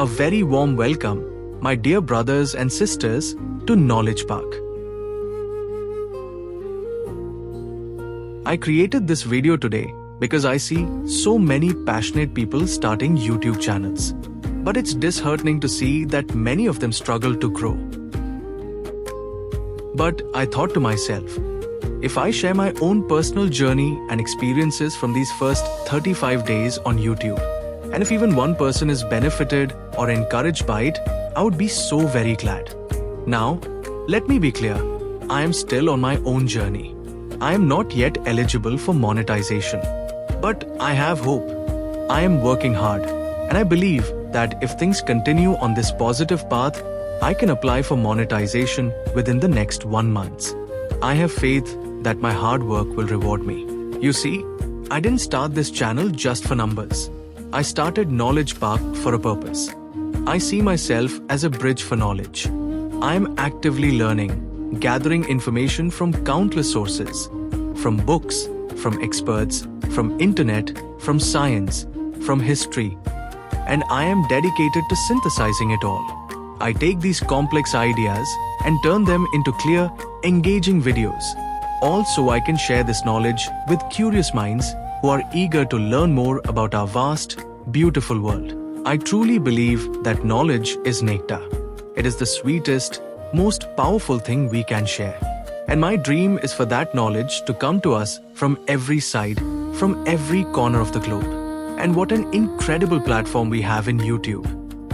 A very warm welcome, my dear brothers and sisters, to Knowledge Park. I created this video today because I see so many passionate people starting YouTube channels. But it's disheartening to see that many of them struggle to grow. But I thought to myself, if I share my own personal journey and experiences from these first 35 days on YouTube, and if even one person is benefited or encouraged by it, I would be so very glad. Now, let me be clear, I am still on my own journey. I am not yet eligible for monetization. But I have hope. I am working hard, and I believe that if things continue on this positive path, I can apply for monetization within the next 1 month. I have faith that my hard work will reward me. You see, I didn't start this channel just for numbers. I started Knowledge Park for a purpose. I see myself as a bridge for knowledge. I am actively learning, gathering information from countless sources, from books, from experts, from internet, from science, from history, and I am dedicated to synthesizing it all. I take these complex ideas and turn them into clear, engaging videos, all so I can share this knowledge with curious minds who are eager to learn more about our vast, beautiful world. I truly believe that knowledge is nectar. It is the sweetest, most powerful thing we can share. And my dream is for that knowledge to come to us from every side, from every corner of the globe. And what an incredible platform we have in YouTube.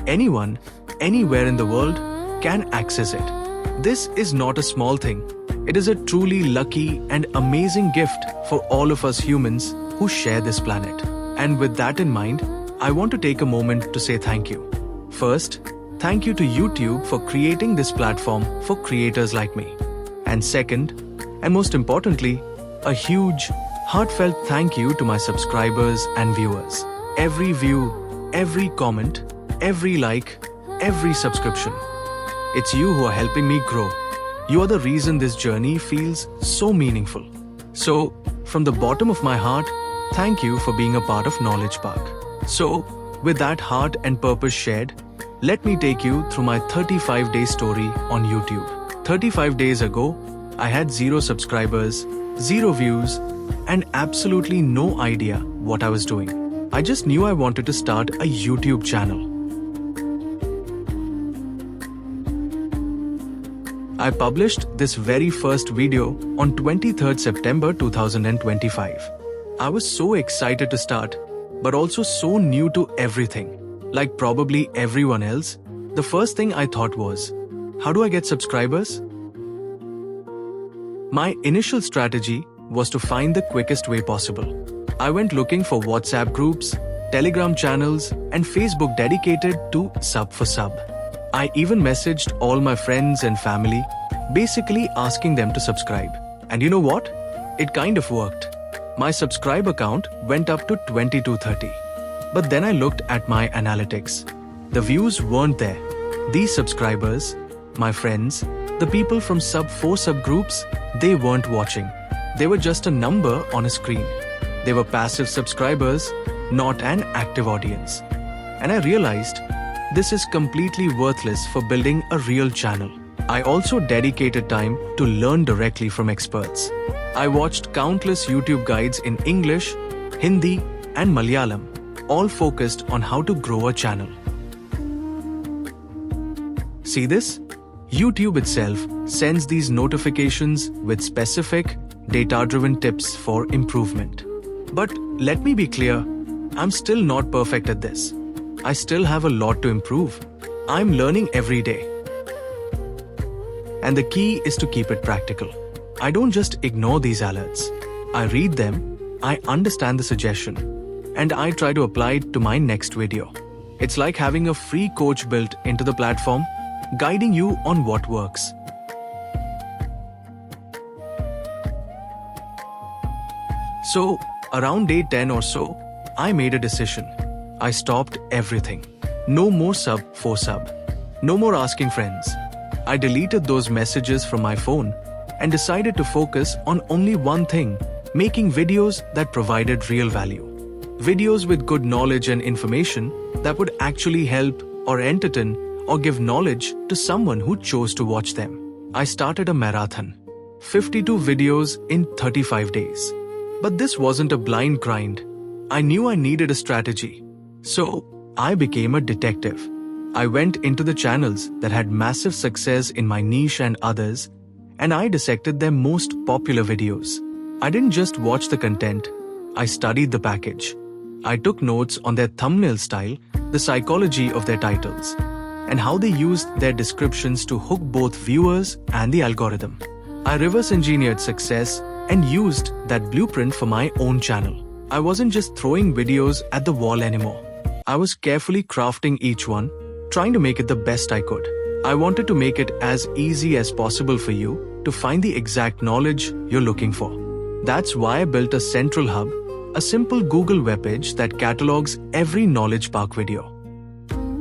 Anyone, anywhere in the world can access it. This is not a small thing. It is a truly lucky and amazing gift for all of us humans who share this planet. And with that in mind, I want to take a moment to say thank you. First, thank you to YouTube for creating this platform for creators like me. And second, and most importantly, a huge, heartfelt thank you to my subscribers and viewers. Every view, every comment, every like, every subscription. It's you who are helping me grow. You are the reason this journey feels so meaningful. So, from the bottom of my heart, thank you for being a part of Knowledge Park. So, with that heart and purpose shared, let me take you through my 35-day story on YouTube. 35 days ago, I had 0 subscribers, 0 views, and absolutely no idea what I was doing. I just knew I wanted to start a YouTube channel. I published this very first video on 23rd September 2025. I was so excited to start, but also so new to everything. Like probably everyone else, the first thing I thought was, how do I get subscribers? My initial strategy was to find the quickest way possible. I went looking for WhatsApp groups, Telegram channels, and Facebook dedicated to sub for sub. I even messaged all my friends and family, basically asking them to subscribe. And you know what? It kind of worked. My subscriber count went up to 2230. But then I looked at my analytics. The views weren't there. These subscribers, my friends, the people from sub 4 subgroups, they weren't watching. They were just a number on a screen. They were passive subscribers, not an active audience. And I realized this is completely worthless for building a real channel. I also dedicated time to learn directly from experts. I watched countless YouTube guides in English, Hindi, and Malayalam, all focused on how to grow a channel. See this? YouTube itself sends these notifications with specific, data-driven tips for improvement. But let me be clear, I'm still not perfect at this. I still have a lot to improve. I'm learning every day. And the key is to keep it practical. I don't just ignore these alerts. I read them, I understand the suggestion, and I try to apply it to my next video. It's like having a free coach built into the platform, guiding you on what works. So, around day 10 or so, I made a decision. I stopped everything. No more sub 4 sub. No more asking friends. I deleted those messages from my phone and decided to focus on only one thing, making videos that provided real value. Videos with good knowledge and information that would actually help or entertain or give knowledge to someone who chose to watch them. I started a marathon. 52 videos in 35 days. But this wasn't a blind grind. I knew I needed a strategy. So, I became a detective. I went into the channels that had massive success in my niche and others, and I dissected their most popular videos. I didn't just watch the content, I studied the package. I took notes on their thumbnail style, the psychology of their titles, and how they used their descriptions to hook both viewers and the algorithm. I reverse engineered success and used that blueprint for my own channel. I wasn't just throwing videos at the wall anymore. I was carefully crafting each one, trying to make it the best I could. I wanted to make it as easy as possible for you to find the exact knowledge you're looking for. That's why I built a central hub, a simple Google webpage that catalogs every Knowledge Park video.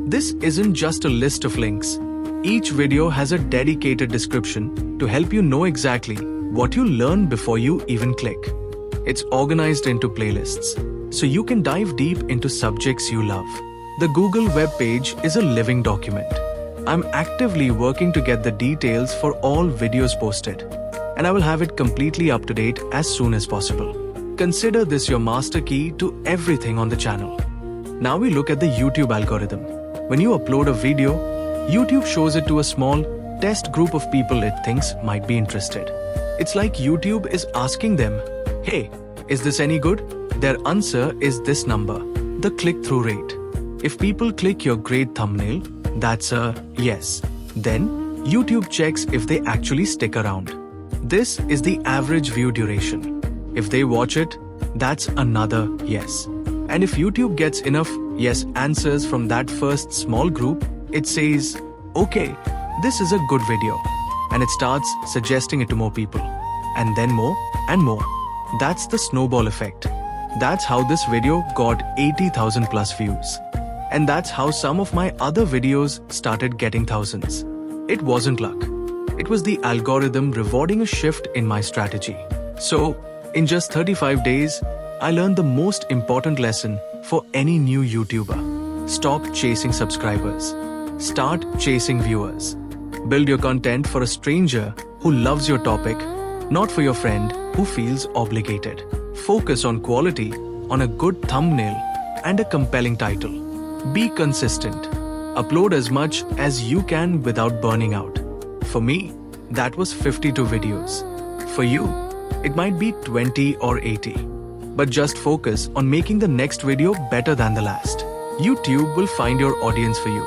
This isn't just a list of links. Each video has a dedicated description to help you know exactly what you learn before you even click. It's organized into playlists, so you can dive deep into subjects you love. The Google web page is a living document. I'm actively working to get the details for all videos posted, and I will have it completely up to date as soon as possible. Consider this your master key to everything on the channel. Now we look at the YouTube algorithm. When you upload a video, YouTube shows it to a small test group of people it thinks might be interested. It's like YouTube is asking them, hey, is this any good? Their answer is this number, the click-through rate. If people click your great thumbnail, that's a yes. Then, YouTube checks if they actually stick around. This is the average view duration. If they watch it, that's another yes. And if YouTube gets enough yes answers from that first small group, it says, okay, this is a good video. And it starts suggesting it to more people. And then more and more. That's the snowball effect. That's how this video got 80,000 plus views. And that's how some of my other videos started getting thousands. It wasn't luck. It was the algorithm rewarding a shift in my strategy. So, in just 35 days, I learned the most important lesson for any new YouTuber. Stop chasing subscribers. Start chasing viewers. Build your content for a stranger who loves your topic, not for your friend who feels obligated. Focus on quality, on a good thumbnail, and a compelling title. Be consistent. Upload as much as you can without burning out. For me, that was 52 videos. For you, it might be 20 or 80. But just focus on making the next video better than the last. YouTube will find your audience for you.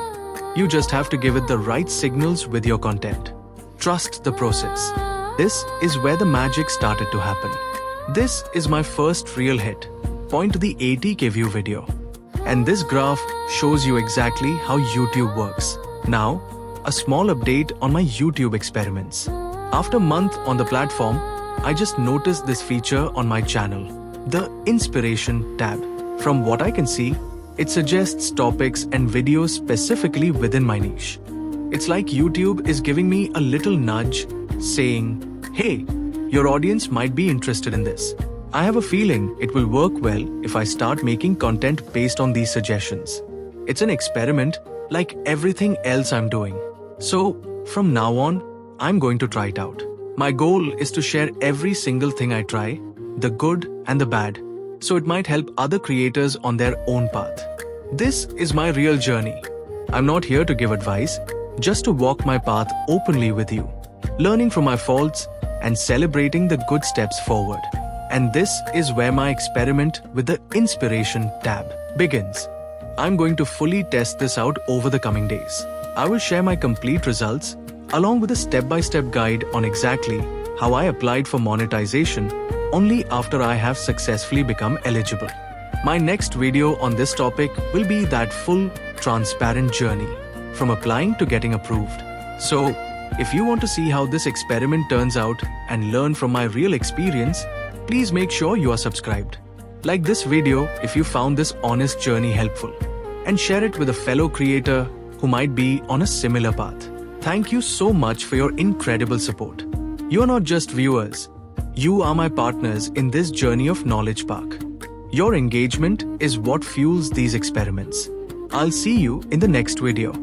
You just have to give it the right signals with your content. Trust the process. This is where the magic started to happen. This is my first real hit. Point to the 80k view video. And this graph shows you exactly how YouTube works. Now, a small update on my YouTube experiments. After a month on the platform, I just noticed this feature on my channel, the Inspiration tab. From what I can see, it suggests topics and videos specifically within my niche. It's like YouTube is giving me a little nudge, saying, hey, your audience might be interested in this. I have a feeling it will work well if I start making content based on these suggestions. It's an experiment like everything else I'm doing. So, from now on, I'm going to try it out. My goal is to share every single thing I try, the good and the bad, so it might help other creators on their own path. This is my real journey. I'm not here to give advice, just to walk my path openly with you, learning from my faults and celebrating the good steps forward. And this is where my experiment with the Inspiration tab begins. I'm going to fully test this out over the coming days. I will share my complete results along with a step-by-step guide on exactly how I applied for monetization only after I have successfully become eligible. My next video on this topic will be that full, transparent journey from applying to getting approved. So, if you want to see how this experiment turns out and learn from my real experience, please make sure you are subscribed. Like this video if you found this honest journey helpful, and share it with a fellow creator who might be on a similar path. Thank you so much for your incredible support. You are not just viewers, you are my partners in this journey of Knowledge Park. Your engagement is what fuels these experiments. I'll see you in the next video.